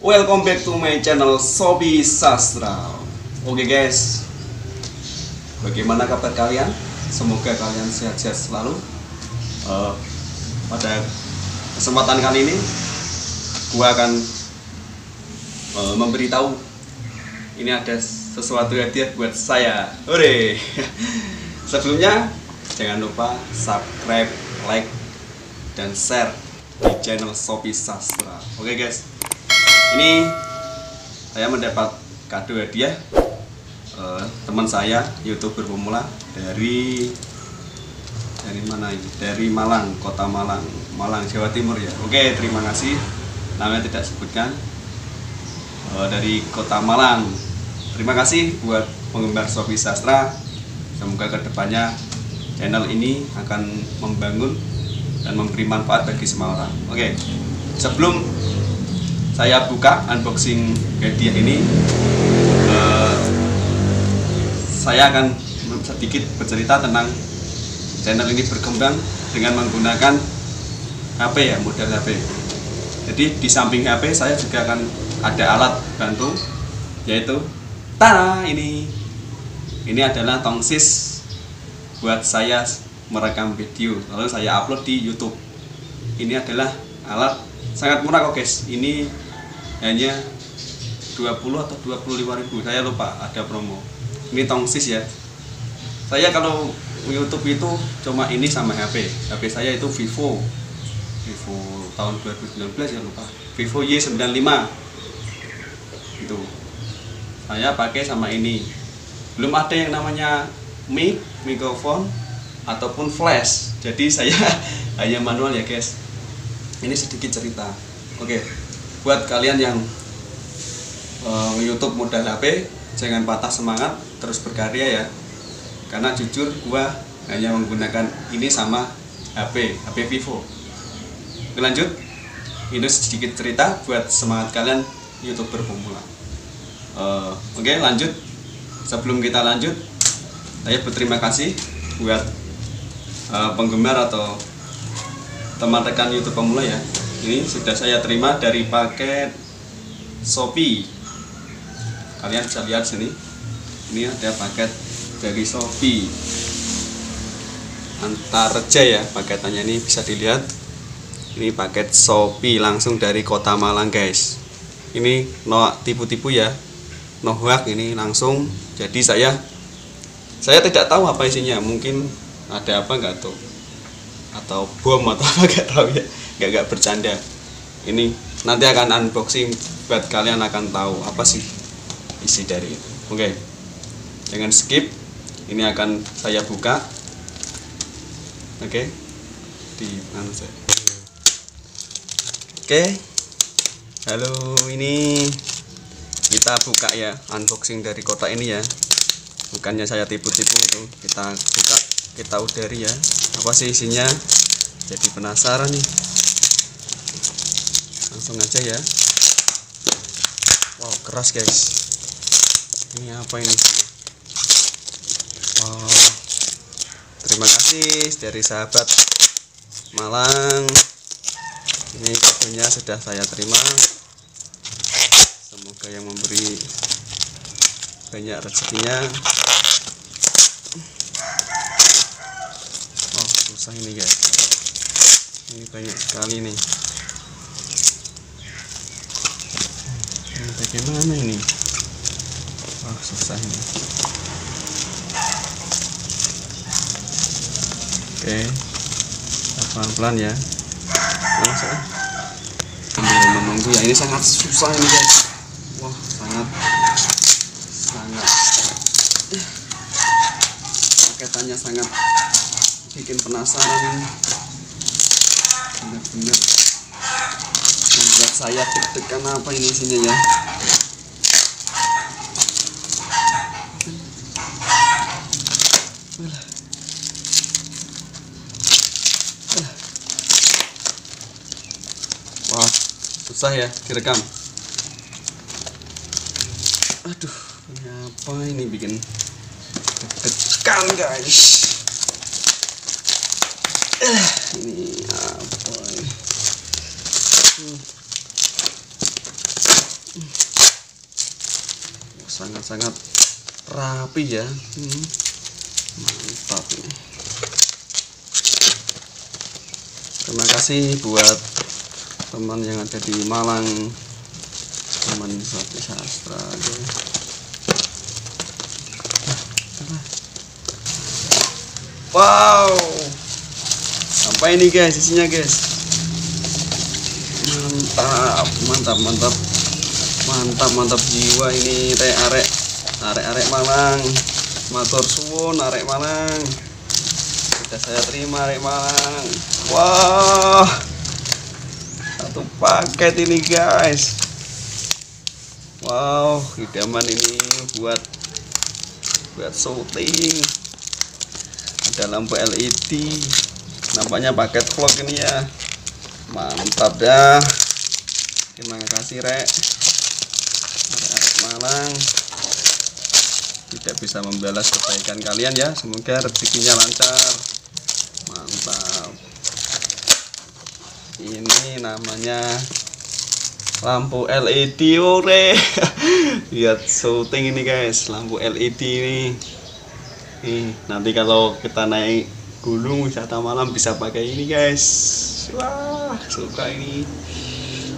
Welcome back to my channel Sobi Sastra. Oke guys, bagaimana kabar kalian? Semoga kalian sehat-sehat selalu. Pada kesempatan kali ini gua akan memberitahu ini ada sesuatu hadiah buat saya. Hore. Sebelumnya jangan lupa subscribe, like, dan share di channel Sobi Sastra. Oke guys, ini saya mendapat kado hadiah teman saya, YouTuber pemula dari mana ini? Dari Malang, kota Malang, Jawa Timur ya. Oke, terima kasih. Namanya tidak sebutkan. Dari kota Malang. Terima kasih buat penggemar Sobi Sastra. Semoga kedepannya channel ini akan membangun dan memberi manfaat bagi semua orang. Oke, sebelum saya buka unboxing hadiah ini, saya akan sedikit bercerita tentang channel ini berkembang dengan menggunakan HP ya, model HP. Jadi di samping HP saya juga akan ada alat bantu, yaitu tada, ini adalah tongsis buat saya merekam video lalu saya upload di YouTube. Ini adalah alat sangat murah kok guys. Ini hanya 20 atau 25.000, saya lupa, ada promo. Ini tongsis ya. Saya kalau YouTube itu cuma ini sama HP saya itu Vivo tahun 2019 ya, lupa, Vivo Y95 itu saya pakai sama ini. Belum ada yang namanya mikrofon ataupun flash, jadi saya hanya manual ya guys. Ini sedikit cerita. Oke, buat kalian yang YouTube modal HP, jangan patah semangat, terus berkarya ya. Karena jujur gua hanya menggunakan ini sama HP Vivo. Oke, lanjut. Ini sedikit cerita buat semangat kalian YouTuber pemula. Oke, lanjut. Sebelum kita lanjut, saya berterima kasih buat penggemar atau teman rekan YouTube pemula ya. Ini sudah saya terima dari paket Shopee. Kalian bisa lihat sini. Ini ada paket dari Shopee. Antarja ya paketannya, ini bisa dilihat. Ini paket Shopee langsung dari kota Malang guys. Ini no tipu-tipu ya. No hoax, ini langsung. Jadi saya tidak tahu apa isinya. Mungkin ada apa nggak tahu, atau bom atau apa nggak tahu ya, nggak bercanda. Ini nanti akan unboxing buat kalian akan tahu apa sih isi dari itu. Oke, jangan skip, ini akan saya buka. Oke, di mana saya? Oke, halo, ini kita buka ya, unboxing dari kotak ini ya. Bukannya saya tipu-tipu, itu kita buka, kita udari ya, apa sih isinya. Jadi penasaran nih, langsung aja ya. Wow, keras guys. Ini apa ini? Wow, terima kasih dari sahabat Malang. Ini kadonya sudah saya terima. Semoga yang memberi banyak rezekinya. Oh, susah ini guys. Ini banyak sekali nih. Ini bagaimana ini? Wah, susah ini. Oke, pelan-pelan ya. Langsung sambil menunggu ya. Ini sangat susah ini guys. Wah, sangat paketannya sangat bikin penasaran ini. Benar-benar membuat saya deg-degan. Apa ini isinya ya? Wah, susah ya direkam. Aduh, apa ini bikin deg-degan guys. Ini apa ini? Sangat-sangat rapi ya. Mantap ini. Terima kasih buat teman yang ada di Malang, teman Sate Sastra. Wow, sampai ini guys isinya guys. Mantap, mantap, mantap, mantap, mantap jiwa ini teh arek Malang. Matur suwun arek Malang. Sudah saya terima arek Malang. Wah, satu paket ini guys. Wow, idaman ini buat syuting. Ada lampu LED, nampaknya paket vlog ini ya. Mantap dah. Terima kasih rek Malang. Tidak bisa membalas kebaikan kalian ya, semoga rezekinya lancar. Mantap. Ini namanya lampu LED ore. Lihat syuting ini guys, lampu LED ini. Nanti kalau kita naik gunung wisata malam bisa pakai ini guys. Wah, suka ini.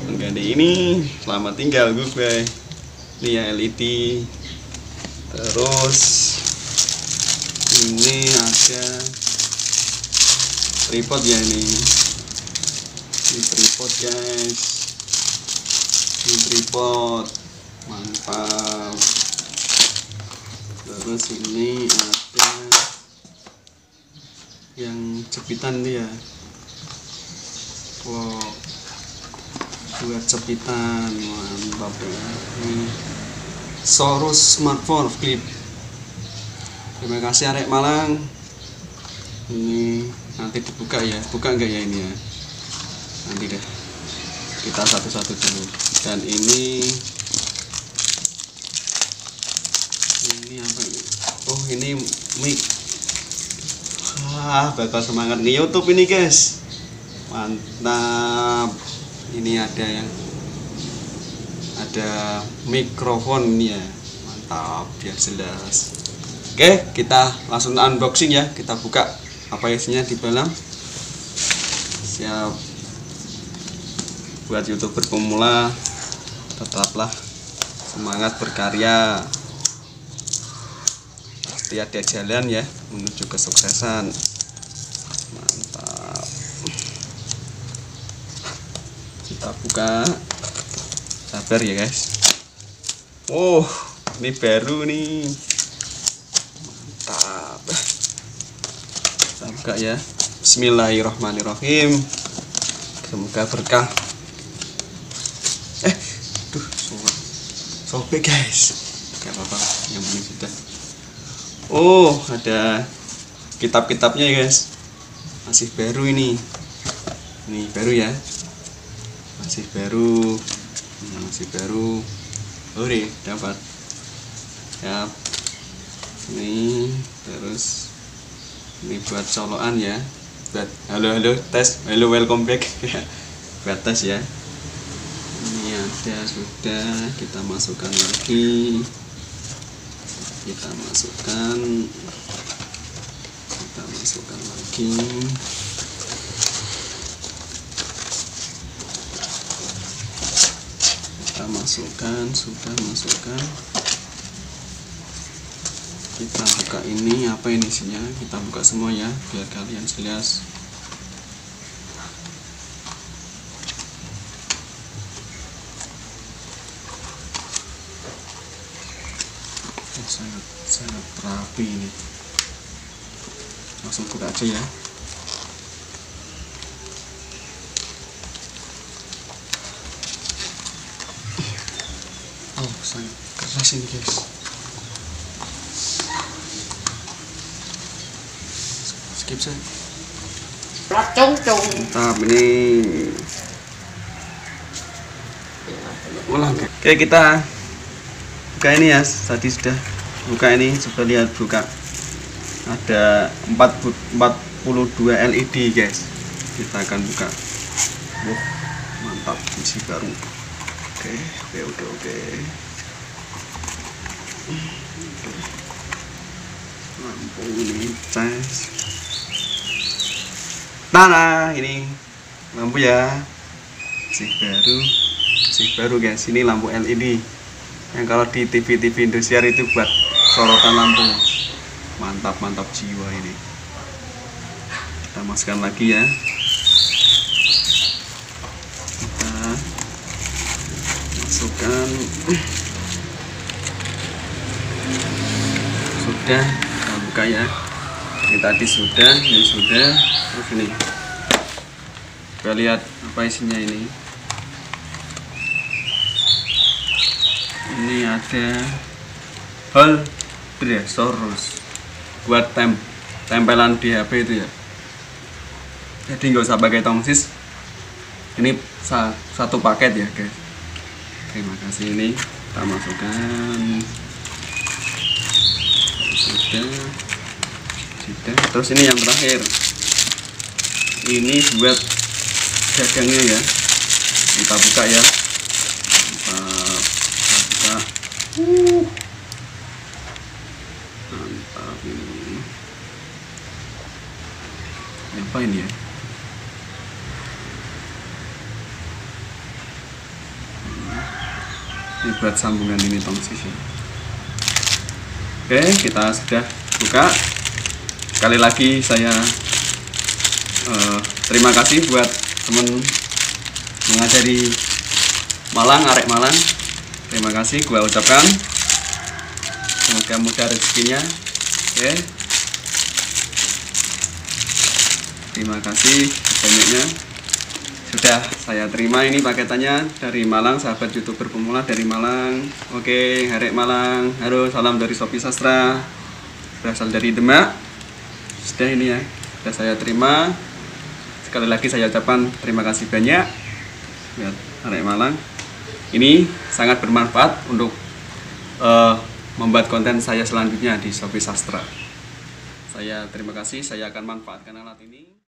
Mengganti ini, selamat tinggal gue. Ini ya LED. Terus ini ada tripod ya ini. Ini tripod guys. Ini tripod. Mantap. Terus ini ada yang jepitan dia. Wow, buat jepitan. Mantap ya. Ini Sorus smartphone clip. Terima kasih arek Malang. Ini nanti dibuka ya, buka enggak ya ini ya? Nanti deh, kita satu-satu dulu. Dan ini apa ini? Oh ini mic. Wah, bakal semangat di YouTube ini guys. Mantap. Ini ada mikrofon ya. Mantap, biar jelas. Oke, kita langsung unboxing ya. Kita buka apa isinya di dalam. Siap. Buat YouTuber pemula, tetaplah semangat berkarya. Pasti ada jalan ya menuju kesuksesan. Mantap. Kita buka. Sabar ya guys. Oh, ini baru nih. Mantap. Kita buka ya. Bismillahirrahmanirrahim. Semoga berkah. Sobek guys. Gak apa-apa, yang penting sudah. Oh, ada kitab-kitabnya ya guys. Masih baru ini. Ini baru ya. Masih baru. Masih baru. Oh nih, dapat. Ya. Ini terus ini buat colokan ya. Buat halo tes. Halo, welcome back. Buat tes ya. Ini ada sudah, kita masukkan lagi. Kita masukkan lagi. Kita masukkan, sudah masukkan. Kita buka ini, apa ini isinya? Kita buka semua ya, biar kalian jelas. Sangat rapi ini. Langsung buka aja ya. Oh, sangat keras ini guys. Skip saya. Mantap ini. Ulang. Oke, kita buka ini ya. Tadi sudah buka ini, coba lihat buka. Ada 42 LED guys. Kita akan buka. Mantap, isi baru. Oke. Lampu ini cas. Nah, ini lampu ya. Sih baru guys. Ini lampu LED. Yang kalau di TV Indosiar itu buat sorotan lampu. Mantap jiwa ini. Kita masukkan lagi ya. Masukkan. Sudah, kita buka ya. Ini tadi sudah, ini sudah. Terus ini kita lihat apa isinya ini. Ini ada Holdresaurus buat tempelan di HP itu ya. Jadi nggak usah pakai tongsis. Ini satu paket ya guys. Terima kasih. Ini kita masukkan. Sudah. Terus ini yang terakhir. Ini buat gagangnya ya. Kita buka ya. Kita buka. Mantap ini. Apa ini ya? Ini buat sambungan ini tongsis ya. Oke, kita sudah buka. Sekali lagi saya terima kasih buat teman yang ada di Malang, arek Malang. Terima kasih gua ucapkan. Semoga mudah rezekinya. Oke. Terima kasih banyaknya. Sudah saya terima ini paketannya dari Malang, sahabat YouTuber pemula dari Malang. Oke, arek Malang. Halo, salam dari Shopee Sastra. Berasal dari Demak. Sudah ini ya. Sudah saya terima. Sekali lagi saya ucapkan terima kasih banyak buat arek Malang. Ini sangat bermanfaat untuk membuat konten saya selanjutnya di Shopee Sastra. Saya terima kasih, saya akan manfaatkan alat ini.